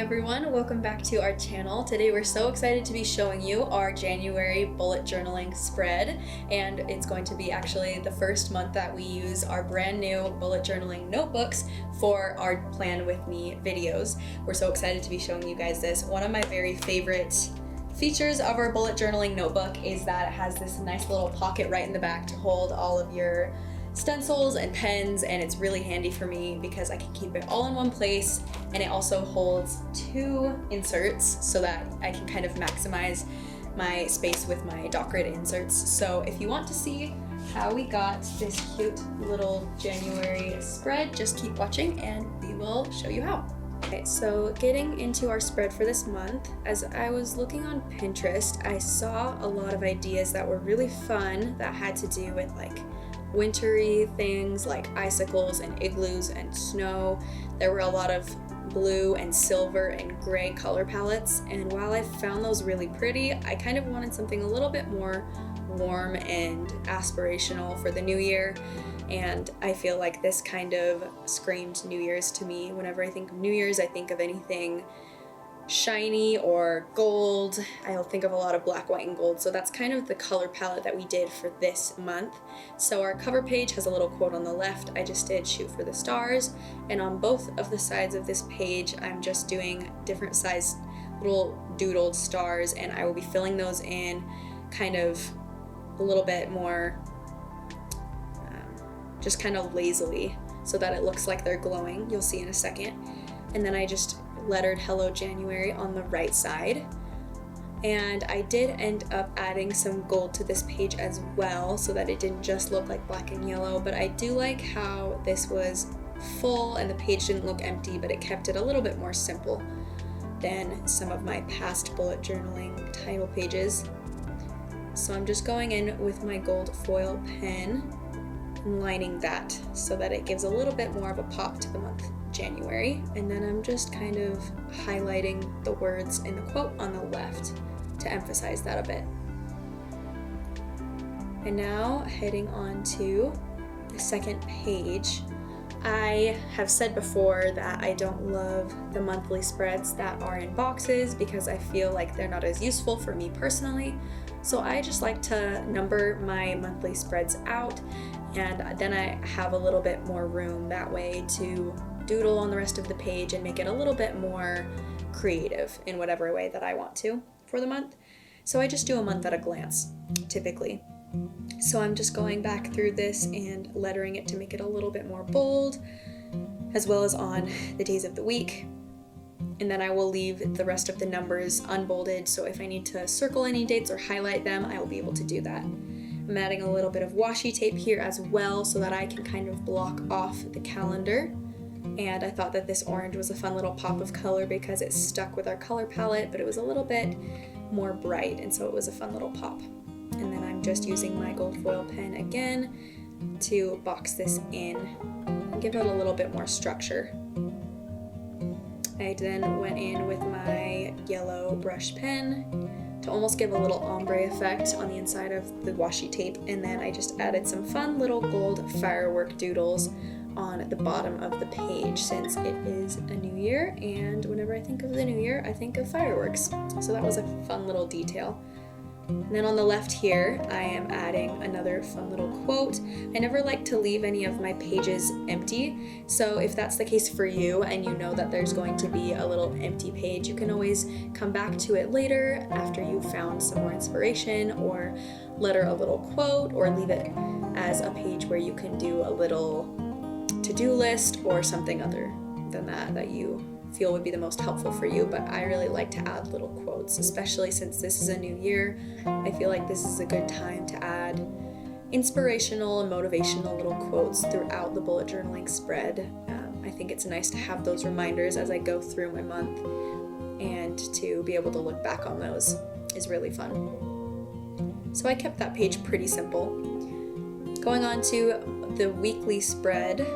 everyone, welcome back to our channel. Today we're so excited to be showing you our January bullet journaling spread, and it's going to be actually the first month that we use our brand new bullet journaling notebooks for our Plan With Me videos. We're so excited to be showing you guys this. One of my very favorite features of our bullet journaling notebook is that it has this nice little pocket right in the back to hold all of your stencils and pens, and it's really handy for me because I can keep it all in one place, and it also holds two inserts so that I can kind of maximize my space with my dot grid inserts. So if you want to see how we got this cute little January spread, just keep watching and we will show you how. Okay, so getting into our spread for this month, as I was looking on Pinterest, I saw a lot of ideas that were really fun that had to do with like wintry things like icicles and igloos and snow. There were a lot of blue and silver and gray color palettes, and while I found those really pretty, I kind of wanted something a little bit more warm and aspirational for the new year, and I feel like this kind of screamed New Year's to me. Whenever I think of New Year's, I think of anything shiny or gold. I'll think of a lot of black, white, and gold. So that's kind of the color palette that we did for this month. So our cover page has a little quote on the left. I just did shoot for the stars. And on both of the sides of this page, I'm just doing different size little doodled stars, and I will be filling those in kind of a little bit more just kind of lazily so that it looks like they're glowing. You'll see in a second. And then I just lettered Hello January on the right side, and I did end up adding some gold to this page as well so that it didn't just look like black and yellow. But I do like how this was full and the page didn't look empty, but it kept it a little bit more simple than some of my past bullet journaling title pages. So I'm just going in with my gold foil pen and lining that so that it gives a little bit more of a pop to the month January, and then I'm just kind of highlighting the words in the quote on the left to emphasize that a bit. And now heading on to the second page. I have said before that I don't love the monthly spreads that are in boxes because I feel like they're not as useful for me personally. So I just like to number my monthly spreads out, and then I have a little bit more room that way to doodle on the rest of the page and make it a little bit more creative in whatever way that I want to for the month. So I just do a month at a glance, typically. So I'm just going back through this and lettering it to make it a little bit more bold, as well as on the days of the week. And then I will leave the rest of the numbers unbolded, so if I need to circle any dates or highlight them, I will be able to do that. I'm adding a little bit of washi tape here as well so that I can kind of block off the calendar. And I thought that this orange was a fun little pop of color because it stuck with our color palette, but it was a little bit more bright, and so it was a fun little pop. And then I'm just using my gold foil pen again to box this in and give it a little bit more structure. I then went in with my yellow brush pen to almost give a little ombre effect on the inside of the washi tape, and then I just added some fun little gold firework doodles on the bottom of the page since it is a new year, and whenever I think of the new year I think of fireworks. So that was a fun little detail. And then on the left here I am adding another fun little quote. I never like to leave any of my pages empty, so if that's the case for you and you know that there's going to be a little empty page, you can always come back to it later after you've found some more inspiration, or letter a little quote, or leave it as a page where you can do a little to-do list or something other than that you feel would be the most helpful for you. But I really like to add little quotes, especially since this is a new year. I feel like this is a good time to add inspirational and motivational little quotes throughout the bullet journaling spread. I think it's nice to have those reminders as I go through my month, and to be able to look back on those is really fun. So I kept that page pretty simple. Going on to the weekly spread,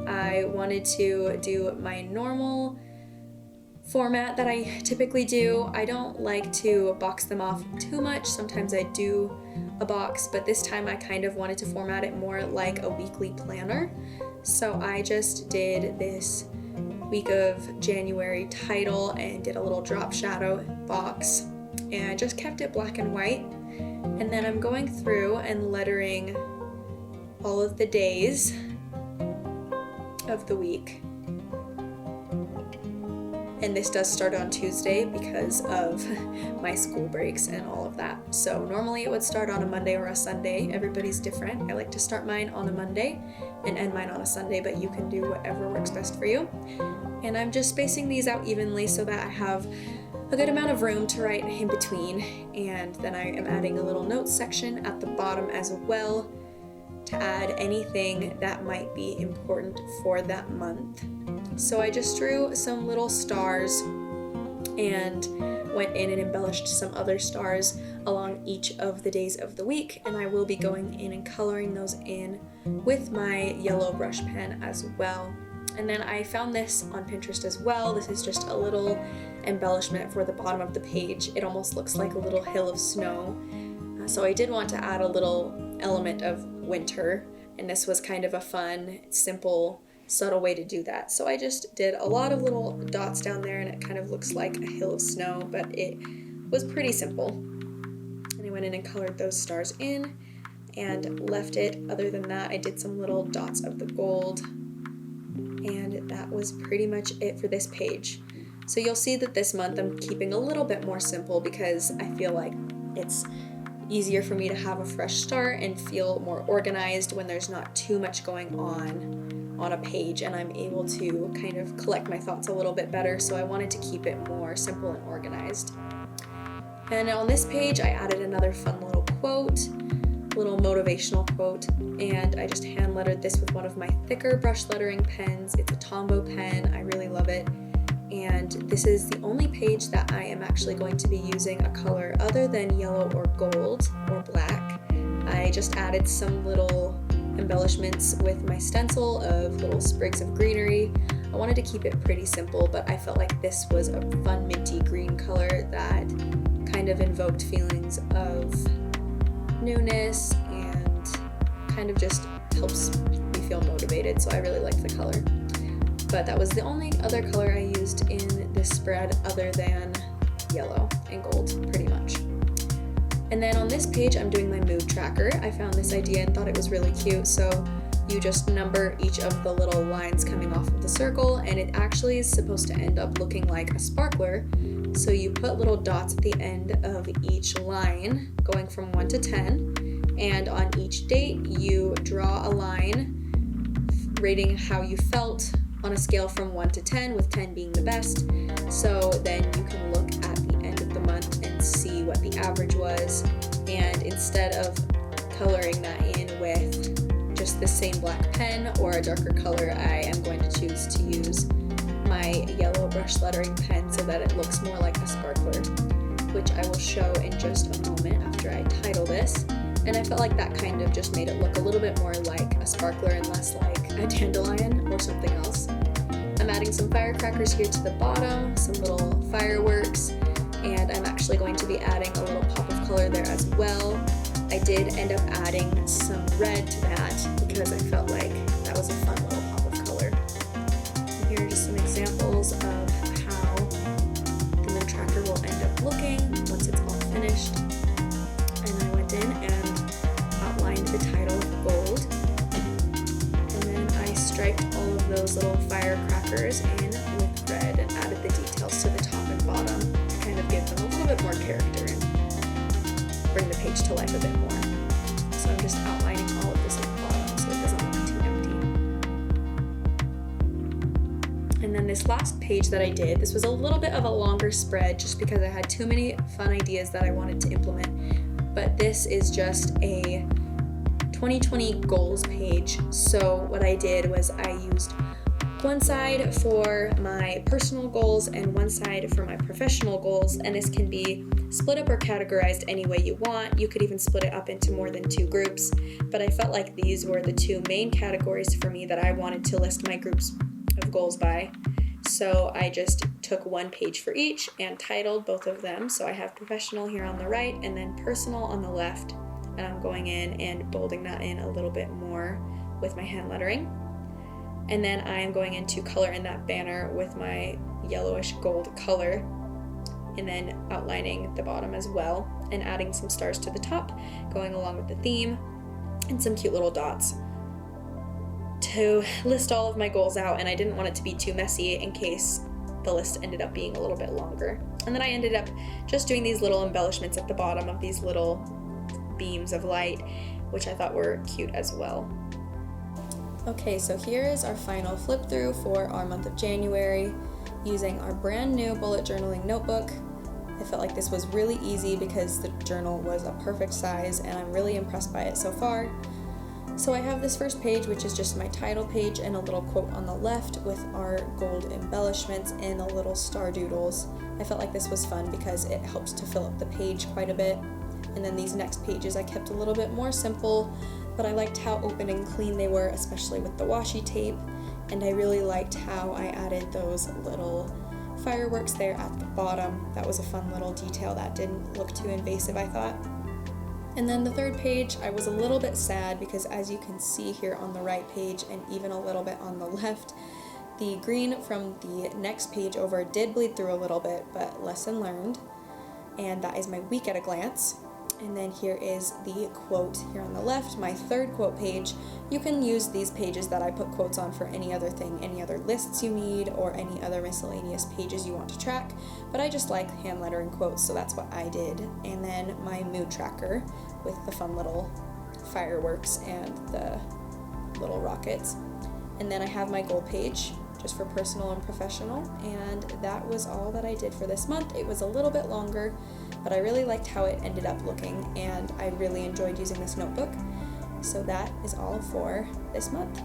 I wanted to do my normal format that I typically do. I don't like to box them off too much. Sometimes I do a box, but this time I kind of wanted to format it more like a weekly planner. So I just did this week of January title and did a little drop shadow box, and I just kept it black and white. And then I'm going through and lettering all of the days of the week. And this does start on Tuesday because of my school breaks and all of that. So normally it would start on a Monday or a Sunday. Everybody's different. I like to start mine on a Monday and end mine on a Sunday, but you can do whatever works best for you. And I'm just spacing these out evenly so that I have a good amount of room to write in between. And then I am adding a little notes section at the bottom as well to add anything that might be important for that month. So I just drew some little stars and went in and embellished some other stars along each of the days of the week, and I will be going in and coloring those in with my yellow brush pen as well. And then I found this on Pinterest as well. This is just a little embellishment for the bottom of the page. It almost looks like a little hill of snow. So I did want to add a little element of winter, and this was kind of a fun, simple, subtle way to do that. So I just did a lot of little dots down there, and it kind of looks like a hill of snow, but it was pretty simple. And I went in and colored those stars in and left it. Other than that, I did some little dots of the gold, and that was pretty much it for this page. So you'll see that this month I'm keeping a little bit more simple because I feel like it's easier for me to have a fresh start and feel more organized when there's not too much going on a page, and I'm able to kind of collect my thoughts a little bit better. So I wanted to keep it more simple and organized. And on this page I added another fun little quote, little motivational quote, and I just hand lettered this with one of my thicker brush lettering pens. It's a Tombow pen. I really love it. And this is the only page that I am actually going to be using a color other than yellow or gold or black. I just added some little embellishments with my stencil of little sprigs of greenery. I wanted to keep it pretty simple, but I felt like this was a fun minty green color that kind of invoked feelings of newness and kind of just helps me feel motivated, so I really liked the color. But that was the only other color I used in this spread other than yellow and gold, pretty much. And then on this page, I'm doing my mood tracker. I found this idea and thought it was really cute. So you just number each of the little lines coming off of the circle, and it actually is supposed to end up looking like a sparkler. So you put little dots at the end of each line, going from 1 to 10. And on each date, you draw a line rating how you felt on a scale from 1 to 10, with 10 being the best. So then you can look at the end of the month and see what the average was. And instead of coloring that in with just the same black pen or a darker color, I am going to choose to use my yellow brush lettering pen so that it looks more like a sparkler, which I will show in just a moment after I title this. And I felt like that kind of just made it look a little bit more like a sparkler and less like a dandelion or something else. I'm adding some firecrackers here to the bottom, some little fireworks, and I'm actually going to be adding a little pop of color there as well. I did end up adding some red to that because I felt like that was a fun little pop of color. And here are just some examples of how the mood tracker will end up looking once it's all finished. And I went in and outlined the title with gold. And then I striped all of those little firecrackers in with red and added the details to the top and bottom to kind of give them a little bit more character and bring the page to life a bit more. So I'm just outlining all of this at the bottom so it doesn't look too empty. And then this last page that I did, this was a little bit of a longer spread just because I had too many fun ideas that I wanted to implement. But this is just a 2020 goals page. So what I did was I used one side for my personal goals and one side for my professional goals, and this can be split up or categorized any way you want. You could even split it up into more than 2 groups, but I felt like these were the 2 main categories for me that I wanted to list my groups of goals by. So I just took one page for each and titled both of them. So I have professional here on the right and then personal on the left, and I'm going in and bolding that in a little bit more with my hand lettering. And then I am going in to color in that banner with my yellowish gold color, and then outlining the bottom as well, and adding some stars to the top, going along with the theme, and some cute little dots to list all of my goals out. And I didn't want it to be too messy in case the list ended up being a little bit longer. And then I ended up just doing these little embellishments at the bottom of these little beams of light, which I thought were cute as well. Okay, so here is our final flip through for our month of January, using our brand new bullet journaling notebook. I felt like this was really easy because the journal was a perfect size, and I'm really impressed by it so far. So I have this first page, which is just my title page, and a little quote on the left with our gold embellishments and the little star doodles. I felt like this was fun because it helps to fill up the page quite a bit. And then these next pages I kept a little bit more simple, but I liked how open and clean they were, especially with the washi tape. And I really liked how I added those little fireworks there at the bottom. That was a fun little detail that didn't look too invasive, I thought. And then the third page, I was a little bit sad because, as you can see here on the right page and even a little bit on the left, the green from the next page over did bleed through a little bit, but lesson learned. And that is my week at a glance. And then here is the quote here on the left, my third quote page. You can use these pages that I put quotes on for any other thing, any other lists you need, or any other miscellaneous pages you want to track, but I just like hand lettering quotes, so that's what I did. And then my mood tracker with the fun little fireworks and the little rockets. And then I have my goal page, just for personal and professional, and that was all that I did for this month. It was a little bit longer, but I really liked how it ended up looking, and I really enjoyed using this notebook. So that is all for this month.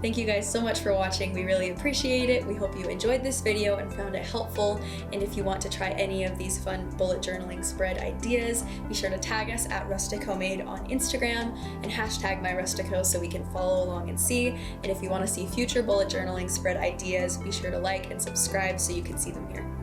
Thank you guys so much for watching. We really appreciate it. We hope you enjoyed this video and found it helpful. And if you want to try any of these fun bullet journaling spread ideas, be sure to tag us at Rustic Homemade on Instagram and hashtag myrustico so we can follow along and see. And if you want to see future bullet journaling spread ideas, be sure to like and subscribe so you can see them here.